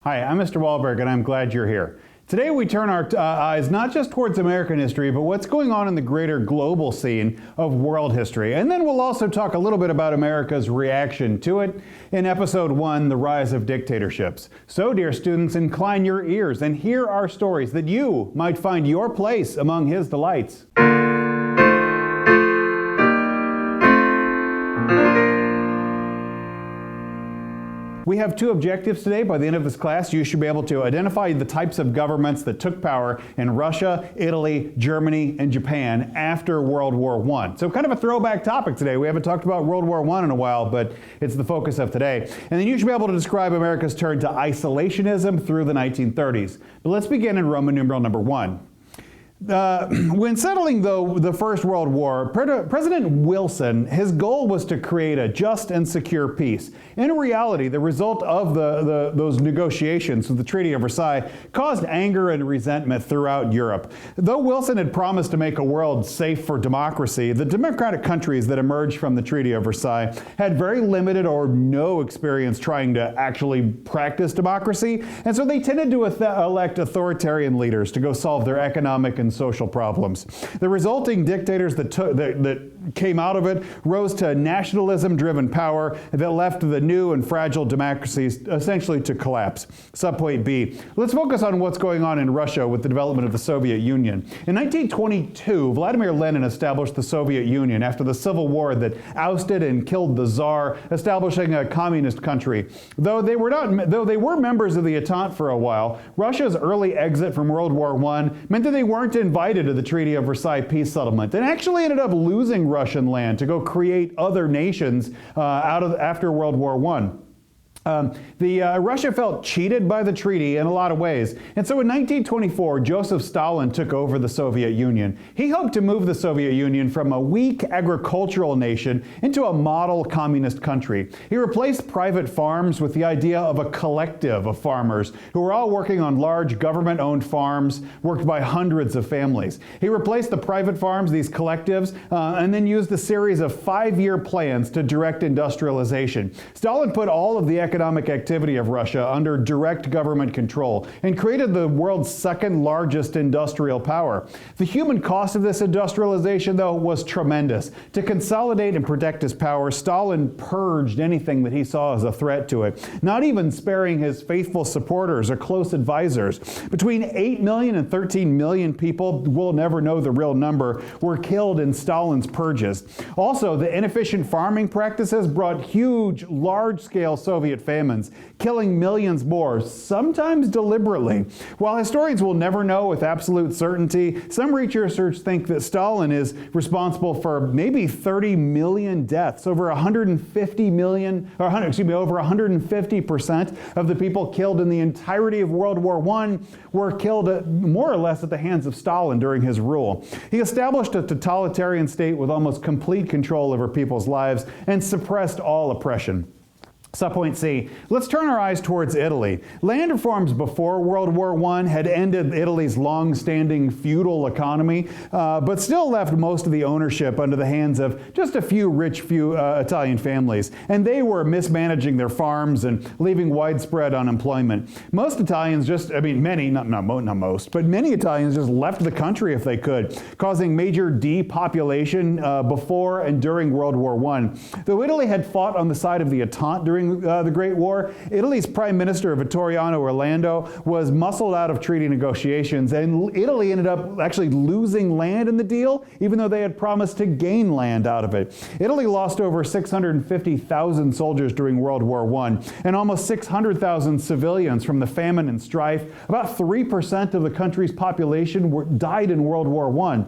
Hi, I'm Mr. Wahlberg, and I'm glad you're here. Today we turn our eyes not just towards American history, but what's going on in the greater global scene of world history. And then we'll also talk a little bit about America's reaction to it in Episode 1, The Rise of Dictatorships. So, dear students, incline your ears and hear our stories that you might find your place among his delights. We have two objectives today. By the end of this class, you should be able to identify the types of governments that took power in Russia, Italy, Germany, and Japan after World War I. So kind of a throwback topic today. We haven't talked about World War I in a while, but it's the focus of today. And then you should be able to describe America's turn to isolationism through the 1930s. But let's begin in Roman numeral number 1. When settling, the First World War, President Wilson, his goal was to create a just and secure peace. In reality, the result of those negotiations with the Treaty of Versailles caused anger and resentment throughout Europe. Though Wilson had promised to make a world safe for democracy, the democratic countries that emerged from the Treaty of Versailles had very limited or no experience trying to actually practice democracy, and so they tended to elect authoritarian leaders to go solve their economic and social problems. The resulting dictators that came out of it rose to nationalism-driven power that left the new and fragile democracies essentially to collapse. Subpoint B. Let's focus on what's going on in Russia with the development of the Soviet Union. In 1922, Vladimir Lenin established the Soviet Union after the Civil War that ousted and killed the Tsar, establishing a communist country. Though they were members of the Entente for a while, Russia's early exit from World War I meant that they weren't invited to the Treaty of Versailles peace settlement and actually ended up losing Russian land to go create other nations after World War I. Russia felt cheated by the treaty in a lot of ways. And so in 1924, Joseph Stalin took over the Soviet Union. He hoped to move the Soviet Union from a weak agricultural nation into a model communist country. He replaced private farms with the idea of a collective of farmers who were all working on large government-owned farms worked by hundreds of families. He replaced the private farms, these collectives, and then used a series of 5-year plans to direct industrialization. Stalin put all of the economic activity of Russia under direct government control and created the world's second largest industrial power. The human cost of this industrialization, though, was tremendous. To consolidate and protect his power, Stalin purged anything that he saw as a threat to it, not even sparing his faithful supporters or close advisors. Between 8 million and 13 million people, we'll never know the real number, were killed in Stalin's purges. Also, the inefficient farming practices brought huge, large-scale Soviet famines, killing millions more, sometimes deliberately. While historians will never know with absolute certainty, some researchers think that Stalin is responsible for maybe 30 million deaths, over 150% of the people killed in the entirety of World War I were killed more or less at the hands of Stalin during his rule. He established a totalitarian state with almost complete control over people's lives and suppressed all oppression. Subpoint C. Let's turn our eyes towards Italy. Land reforms before World War I had ended Italy's long-standing feudal economy, but still left most of the ownership under the hands of just a few rich Italian families. And they were mismanaging their farms and leaving widespread unemployment. Most Italians many Italians just left the country if they could, causing major depopulation before and during World War I. Though Italy had fought on the side of the Entente during the Great War, Italy's Prime Minister Vittoriano Orlando was muscled out of treaty negotiations, and Italy ended up actually losing land in the deal, even though they had promised to gain land out of it. Italy lost over 650,000 soldiers during World War I, and almost 600,000 civilians from the famine and strife. About 3% of the country's population died in World War I.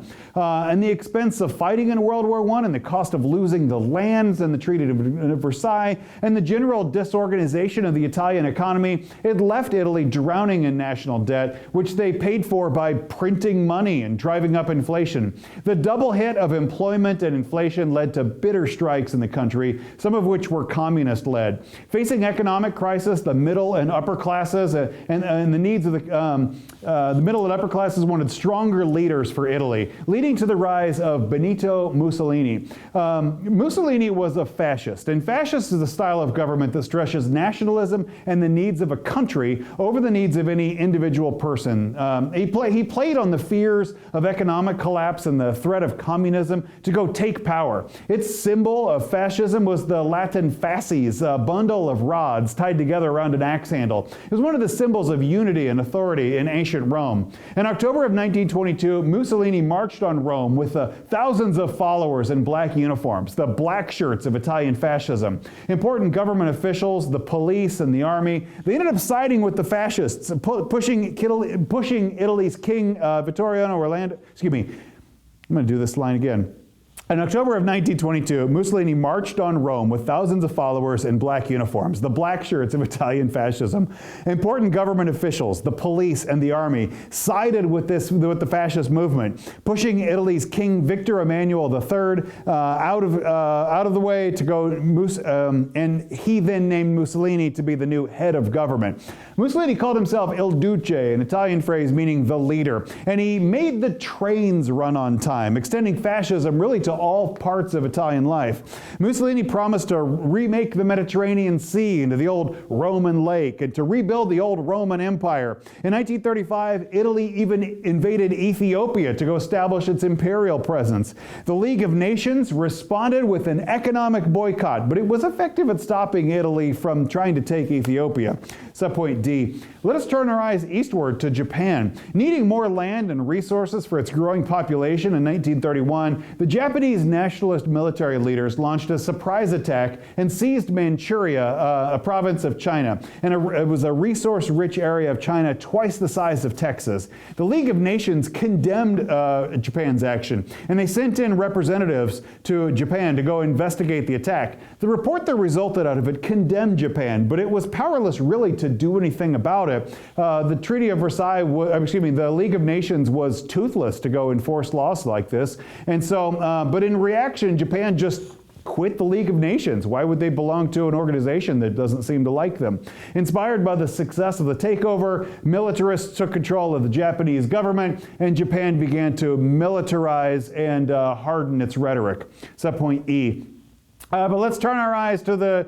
And the expense of fighting in World War I and the cost of losing the lands and the Treaty of Versailles and the general disorganization of the Italian economy, it left Italy drowning in national debt, which they paid for by printing money and driving up inflation. The double hit of employment and inflation led to bitter strikes in the country, some of which were communist-led. Facing economic crisis, the middle and upper classes and the needs of the middle and upper classes wanted stronger leaders for Italy, leading to the rise of Benito Mussolini. Mussolini was a fascist, and fascist is a style of government government that stresses nationalism and the needs of a country over the needs of any individual person. He played on the fears of economic collapse and the threat of communism to go take power. Its symbol of fascism was the Latin fasces, a bundle of rods tied together around an axe handle. It was one of the symbols of unity and authority in ancient Rome. In October of 1922, Mussolini marched on Rome with thousands of followers in black uniforms, the black shirts of Italian fascism. Important government officials, the police and the army, they ended up siding with the fascists, pushing Italy's King Vittoriano Orlando. Excuse me, I'm going to do this line again. In October of 1922, Mussolini marched on Rome with thousands of followers in black uniforms, the black shirts of Italian fascism. Important government officials, the police and the army, sided with the fascist movement, pushing Italy's King Victor Emmanuel III out of the way to go, and he then named Mussolini to be the new head of government. Mussolini called himself Il Duce, an Italian phrase meaning the leader, and he made the trains run on time, extending fascism really to all parts of Italian life. Mussolini promised to remake the Mediterranean Sea into the old Roman lake and to rebuild the old Roman Empire. In 1935, Italy even invaded Ethiopia to go establish its imperial presence. The League of Nations responded with an economic boycott, but it was effective at stopping Italy from trying to take Ethiopia. Subpoint D. Let us turn our eyes eastward to Japan. Needing more land and resources for its growing population in 1931, the Japanese nationalist military leaders launched a surprise attack and seized Manchuria, a province of China. And it was a resource-rich area of China twice the size of Texas. The League of Nations condemned Japan's action, and they sent in representatives to Japan to go investigate the attack. The report that resulted out of it condemned Japan, but it was powerless really to do anything about it. The Treaty of Versailles, the League of Nations was toothless to go enforce laws like this. And so, but in reaction, Japan just quit the League of Nations. Why would they belong to an organization that doesn't seem to like them? Inspired by the success of the takeover, militarists took control of the Japanese government, and Japan began to militarize and harden its rhetoric. Subpoint E. But let's turn our eyes to the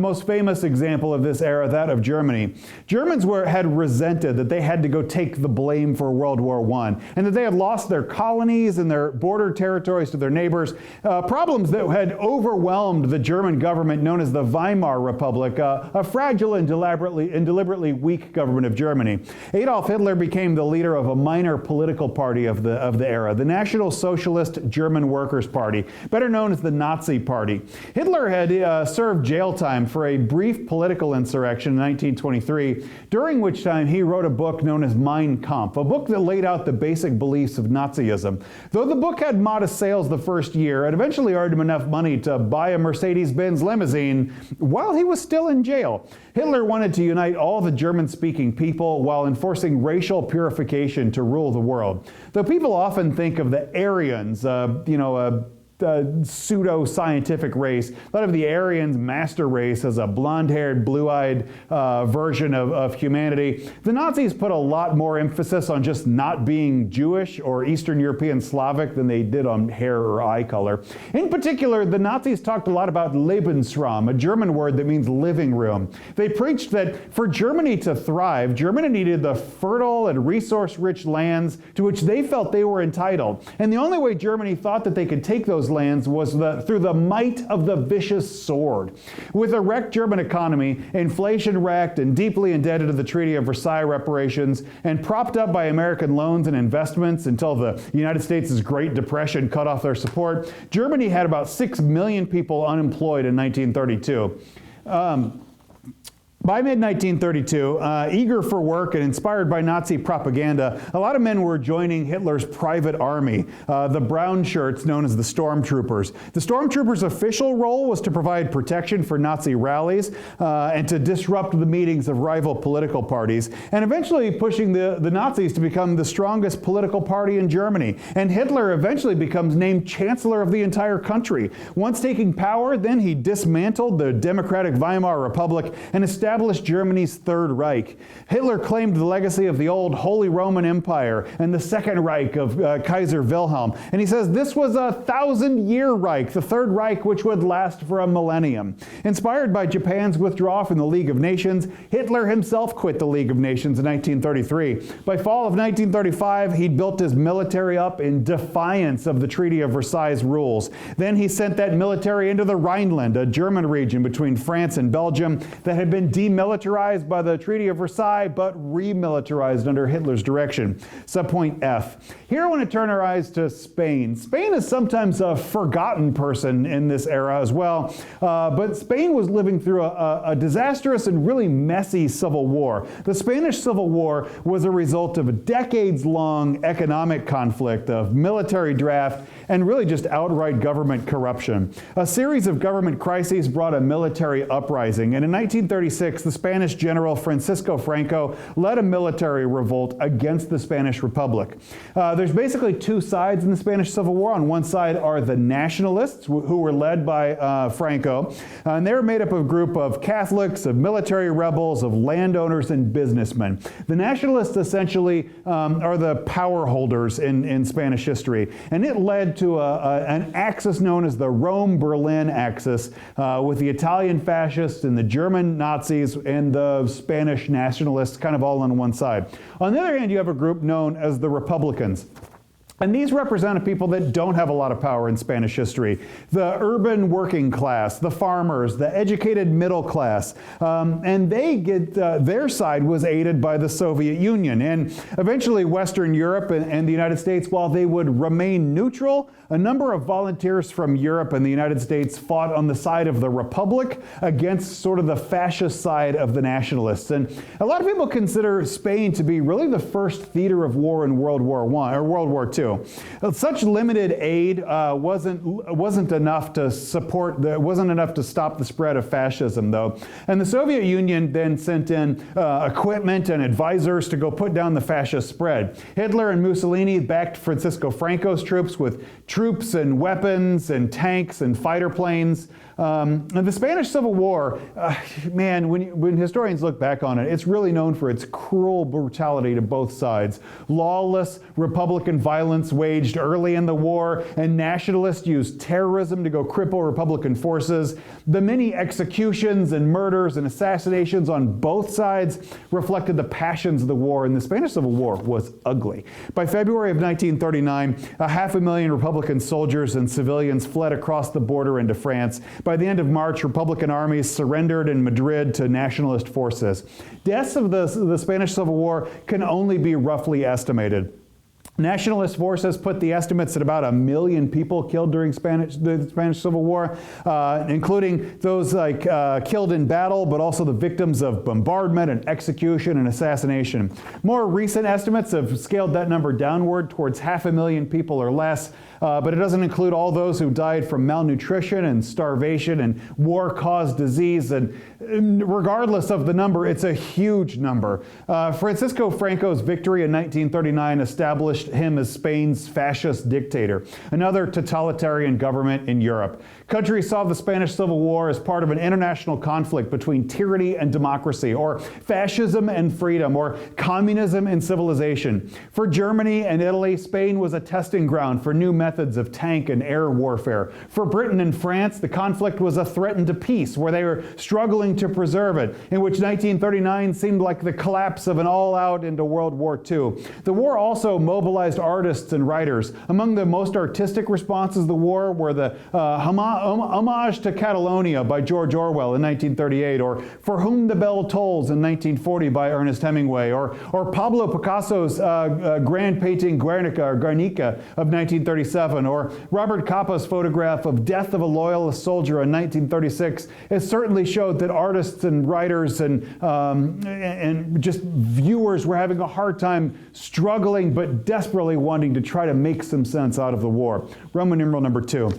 most famous example of this era, that of Germany. Germans had resented that they had to go take the blame for World War I, and that they had lost their colonies and their border territories to their neighbors, problems that had overwhelmed the German government known as the Weimar Republic, a fragile and deliberately weak government of Germany. Adolf Hitler became the leader of a minor political party of the era, the National Socialist German Workers' Party, better known as the Nazi Party. Hitler had served jail time for a brief political insurrection in 1923, during which time he wrote a book known as Mein Kampf, a book that laid out the basic beliefs of Nazism. Though the book had modest sales the first year, it eventually earned him enough money to buy a Mercedes-Benz limousine while he was still in jail. Hitler wanted to unite all the German-speaking people while enforcing racial purification to rule the world. Though people often think of the Aryans, pseudo-scientific race. Thought of the Aryans' master race as a blonde-haired, blue-eyed version of humanity. The Nazis put a lot more emphasis on just not being Jewish or Eastern European Slavic than they did on hair or eye color. In particular, the Nazis talked a lot about Lebensraum, a German word that means living room. They preached that for Germany to thrive, Germany needed the fertile and resource-rich lands to which they felt they were entitled. And the only way Germany thought that they could take those lands was through the might of the vicious sword. With a wrecked German economy, inflation-wrecked and deeply indebted to the Treaty of Versailles reparations, and propped up by American loans and investments until the United States' Great Depression cut off their support, Germany had about 6 million people unemployed in 1932. By mid-1932, eager for work and inspired by Nazi propaganda, a lot of men were joining Hitler's private army, the brown shirts known as the stormtroopers. The stormtroopers' official role was to provide protection for Nazi rallies and to disrupt the meetings of rival political parties, and eventually pushing the Nazis to become the strongest political party in Germany. And Hitler eventually becomes named Chancellor of the entire country. Once taking power, then he dismantled the democratic Weimar Republic and established established Germany's Third Reich. Hitler claimed the legacy of the old Holy Roman Empire and the Second Reich of Kaiser Wilhelm. And he says this was a 1,000-year Reich, the Third Reich, which would last for a millennium. Inspired by Japan's withdrawal from the League of Nations, Hitler himself quit the League of Nations in 1933. By fall of 1935, he'd built his military up in defiance of the Treaty of Versailles rules. Then he sent that military into the Rhineland, a German region between France and Belgium that had been demilitarized by the Treaty of Versailles but remilitarized under Hitler's direction. Subpoint F. Here I want to turn our eyes to Spain. Spain is sometimes a forgotten person in this era as well, but Spain was living through a disastrous and really messy civil war. The Spanish Civil War was a result of a decades-long economic conflict, of military draft, and really just outright government corruption. A series of government crises brought a military uprising, and in 1936, the Spanish general Francisco Franco led a military revolt against the Spanish Republic. There's basically two sides in the Spanish Civil War. On one side are the nationalists, who were led by Franco, and they were made up of a group of Catholics, of military rebels, of landowners, and businessmen. The nationalists essentially are the power holders in Spanish history, and it led to an axis known as the Rome-Berlin axis, with the Italian fascists and the German Nazis and the Spanish nationalists kind of all on one side. On the other hand, you have a group known as the Republicans. And these represent people that don't have a lot of power in Spanish history. The urban working class, the farmers, the educated middle class. And they get, their side was aided by the Soviet Union. And eventually Western Europe and the United States, while they would remain neutral, a number of volunteers from Europe and the United States fought on the side of the Republic against sort of the fascist side of the nationalists. And a lot of people consider Spain to be really the first theater of war in World War I or World War II. Such limited aid wasn't enough to wasn't enough to stop the spread of fascism, though. And the Soviet Union then sent in equipment and advisors to go put down the fascist spread. Hitler and Mussolini backed Francisco Franco's troops with troops and weapons and tanks and fighter planes. And the Spanish Civil War, man, when historians look back on it, it's really known for its cruel brutality to both sides. Lawless Republican violence waged early in the war, and nationalists used terrorism to go cripple Republican forces. The many executions and murders and assassinations on both sides reflected the passions of the war, and the Spanish Civil War was ugly. By February of 1939, 500,000 Republican soldiers and civilians fled across the border into France. By the end of March, Republican armies surrendered in Madrid to nationalist forces. Deaths of the Spanish Civil War can only be roughly estimated. Nationalist forces put the estimates at about 1 million people killed during the Spanish Civil War, including those killed in battle, but also the victims of bombardment and execution and assassination. More recent estimates have scaled that number downward towards 500,000 people or less, but it doesn't include all those who died from malnutrition and starvation and war-caused disease. And regardless of the number, it's a huge number. Francisco Franco's victory in 1939 established him as Spain's fascist dictator, another totalitarian government in Europe. Countries saw the Spanish Civil War as part of an international conflict between tyranny and democracy, or fascism and freedom, or communism and civilization. For Germany and Italy, Spain was a testing ground for new methods of tank and air warfare. For Britain and France, the conflict was a threat to peace, where they were struggling to preserve it, in which 1939 seemed like the collapse of an all-out into World War II. The war also mobilized artists and writers. Among the most artistic responses to the war were the Homage to Catalonia by George Orwell in 1938, or For Whom the Bell Tolls in 1940 by Ernest Hemingway, or Pablo Picasso's grand painting Guernica of 1937, or Robert Capa's photograph of Death of a Loyalist Soldier in 1936. It certainly showed that artists and writers and just viewers were having a hard time struggling but desperately wanting to try to make some sense out of the war. Roman numeral number 2.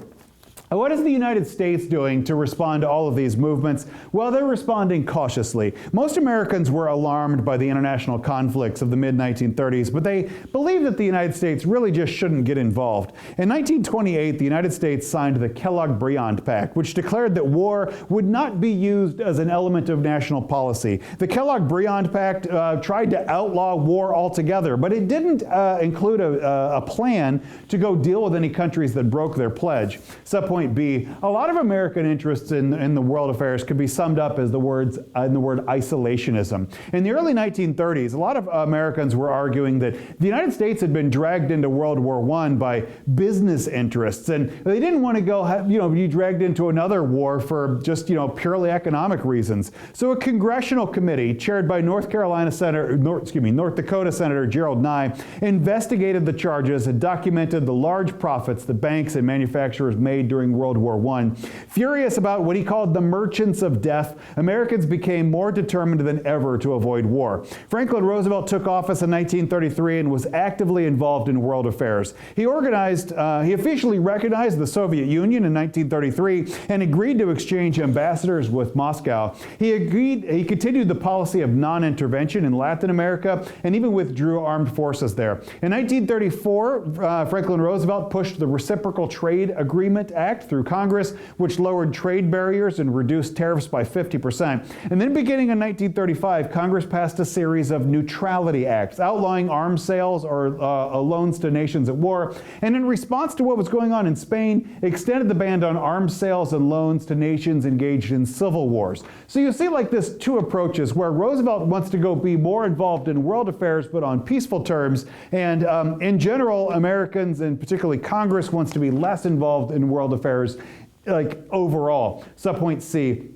What is the United States doing to respond to all of these movements? Well, they're responding cautiously. Most Americans were alarmed by the international conflicts of the mid-1930s, but they believed that the United States really just shouldn't get involved. In 1928, the United States signed the Kellogg-Briand Pact, which declared that war would not be used as an element of national policy. The Kellogg-Briand Pact tried to outlaw war altogether, but it didn't include a plan to go deal with any countries that broke their pledge. Subpoint B, a lot of American interests in the world affairs could be summed up as the word isolationism. In the early 1930s, a lot of Americans were arguing that the United States had been dragged into World War I by business interests, and they didn't want to go, be dragged into another war for just, purely economic reasons. So a congressional committee chaired by North Dakota Senator Gerald Nye investigated the charges and documented the large profits that banks and manufacturers made during World War I. Furious about what he called the merchants of death, Americans became more determined than ever to avoid war. Franklin Roosevelt took office in 1933 and was actively involved in world affairs. He officially recognized the Soviet Union in 1933 and agreed to exchange ambassadors with Moscow. He continued the policy of non-intervention in Latin America and even withdrew armed forces there. In 1934, Franklin Roosevelt pushed the Reciprocal Trade Agreement Act through Congress, which lowered trade barriers and reduced tariffs by 50%. And then beginning in 1935, Congress passed a series of neutrality acts outlawing arms sales or loans to nations at war. And in response to what was going on in Spain, extended the ban on arms sales and loans to nations engaged in civil wars. So you see like this two approaches where Roosevelt wants to go be more involved in world affairs but on peaceful terms, and in general, Americans and particularly Congress wants to be less involved in world affairs like overall. Subpoint C.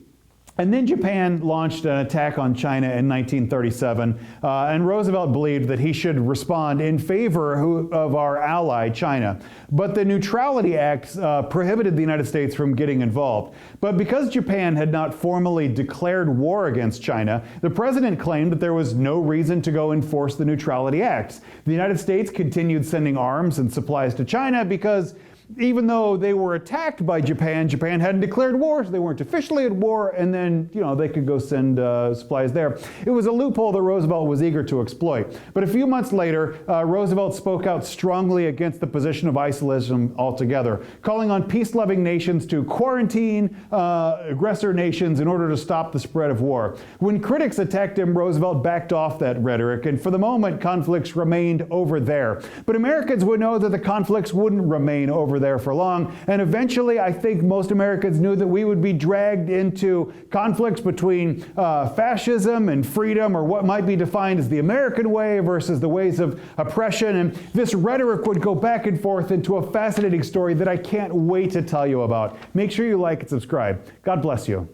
And then Japan launched an attack on China in 1937, and Roosevelt believed that he should respond in favor of our ally, China. But the Neutrality Act prohibited the United States from getting involved. But because Japan had not formally declared war against China, the president claimed that there was no reason to go enforce the Neutrality Act. The United States continued sending arms and supplies to China because even though they were attacked by Japan, Japan hadn't declared war, so they weren't officially at war, and then, they could go send supplies there. It was a loophole that Roosevelt was eager to exploit. But a few months later, Roosevelt spoke out strongly against the position of isolationism altogether, calling on peace-loving nations to quarantine aggressor nations in order to stop the spread of war. When critics attacked him, Roosevelt backed off that rhetoric, and for the moment, conflicts remained over there. But Americans would know that the conflicts wouldn't remain over there for long, and eventually I think most Americans knew that we would be dragged into conflicts between fascism and freedom, or what might be defined as the American way versus the ways of oppression, and this rhetoric would go back and forth into a fascinating story that I can't wait to tell you about. Make sure you like and subscribe. God bless you.